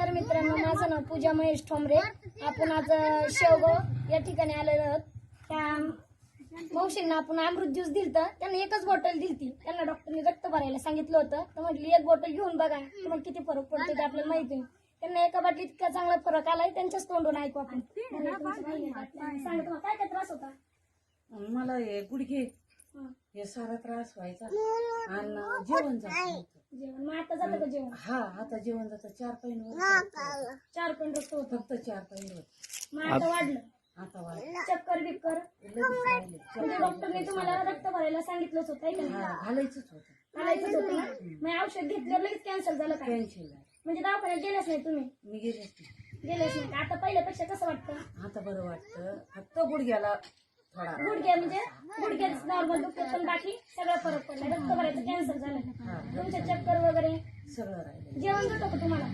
नमस्कार मित्रांनो, माझं नाव पूजा महेश ठोंबरे. आपण आज शेवगाव या ठिकाणी आलेलो आहोत. त्या मावशींना आपण अमृत ज्यूस दिलतं. त्यांना एकच बॉटल दिलती. त्यांना डॉक्टरने रक्त भरायला सांगितलं होतं. तर म्हटली एक बॉटल घेऊन बघा, तुम्हाला किती फरक पडतो ते आपल्याला माहिती आहे. त्यांना एका बाटलीत इतका चांगला फरक आलाय. त्यांच्याच तोंडून ऐकू आपण. सांगा तुम्हाला काय काय त्रास होता? मला हे गुडघे हे सारा त्रास व्हायचा आणि जेवण जात नव्हतं. जेवण मग आता जातं का जेवण? हा आता जेवण जातं 4 पॉईंट 4 पॉईंट होतं. फक्त 4 पॉईंट होत. मग आता वाढलं? आता वाढ चक्कर बिक्कर म्हणजे डॉक्टरने तुम्हाला रक्त भरायला सांगितलंच होतं का नाही? घालायचंच होतं. घालायचंच होतं ना. मग औषध घेतल्यावर लगेच कॅन्सल झालं का? कॅन्सल झालं. म्हणजे दवाखान्यात गेलेच नाही तुम्ही? मी गेलेच नाही. गेलेच नाही का? आता पहिल्यापेक्षा कसं वाटतं? आता बरं वाटतं. फक्त गुडघ्याला थोडा गुडघे म्हणजे गुडघ्याच नॉर्मल दुखत, पण बाकी सगळं फरक पडला. रक्त भरायचं कॅन्सल झालं. तुमचे चक्कर वगैरे सगळं राहिलं. जेवण जातं का तुम्हाला?